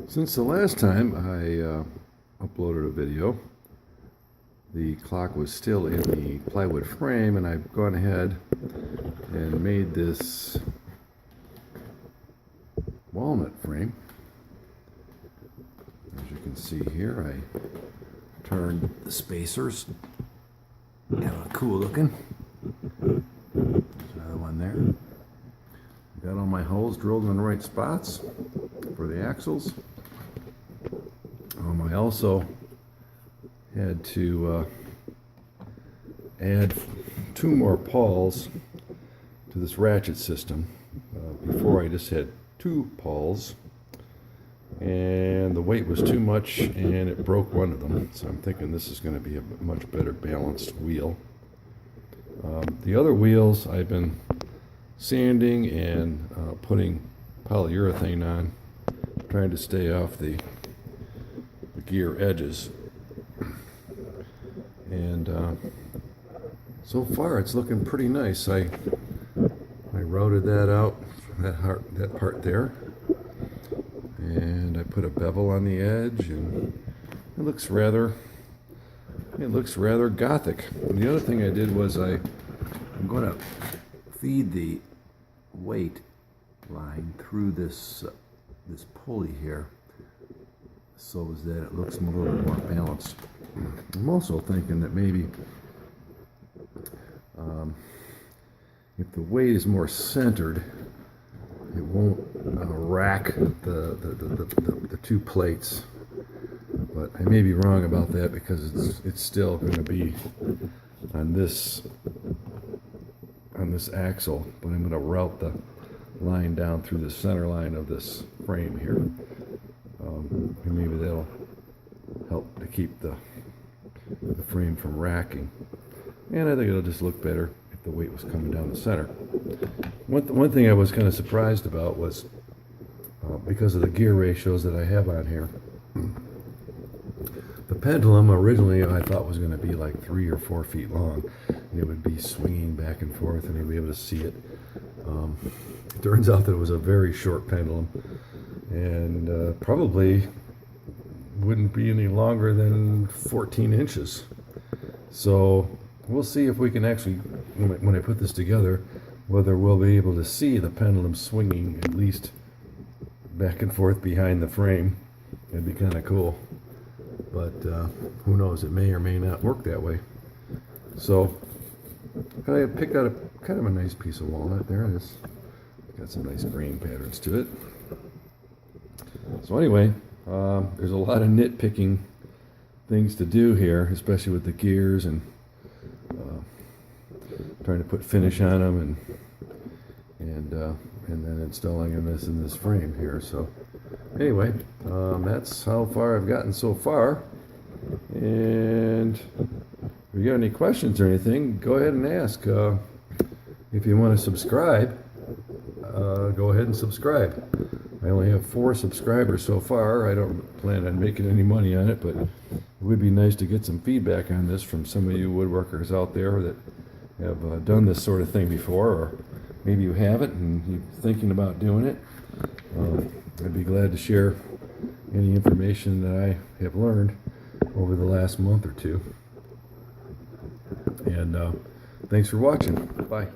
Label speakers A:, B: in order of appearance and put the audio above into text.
A: Since the last time I uploaded a video, the clock was still in the plywood frame, and I've gone ahead and made this walnut frame. As you can see here, I turned the spacers. Kind of cool looking. There's another one there. Got all my holes drilled in the right spots for the axles. I also had to add 2 more pawls to this ratchet system. Before I just had 2 pawls, and the weight was too much and it broke one of them, so I'm thinking this is going to be a much better balanced wheel. The other wheels I've been sanding and putting polyurethane on, trying to stay off the gear edges, and so far it's looking pretty nice. I routed that out, that part there, and I put a bevel on the edge, and it looks rather gothic. And the other thing I did was I'm going to feed the weight line through this pulley here, so that it looks a little bit more balanced. I'm also thinking that maybe if the weight is more centered, it won't rack the 2 plates. But I may be wrong about that, because it's still going to be on this axle, but I'm going to route the line down through the center line of this frame here. And maybe that'll help to keep the frame from racking. And I think it'll just look better if the weight was coming down the center. One thing I was kind of surprised about was because of the gear ratios that I have on here. The pendulum originally I thought was going to be like 3 or 4 feet long, and it would be swinging back and forth, and you'd be able to see it. It turns out that it was a very short pendulum, and probably wouldn't be any longer than 14 inches. So we'll see if we can actually, when I put this together, whether we'll be able to see the pendulum swinging at least back and forth behind the frame. It'd be kind of cool, but who knows, it may or may not work that way. So I picked out kind of a nice piece of walnut there. It's got some nice grain patterns to it. So anyway, there's a lot of nitpicking things to do here, especially with the gears, and trying to put finish on them, and then installing them in this frame here. So anyway, that's how far I've gotten so far. And if you got any questions or anything, go ahead and ask. If you want to subscribe, go ahead and subscribe. I only have 4 subscribers so far. I don't plan on making any money on it, but it would be nice to get some feedback on this from some of you woodworkers out there that have done this sort of thing before, or maybe you haven't and you're thinking about doing it. I'd be glad to share any information that I have learned over the last month or 2. And thanks for watching. Bye.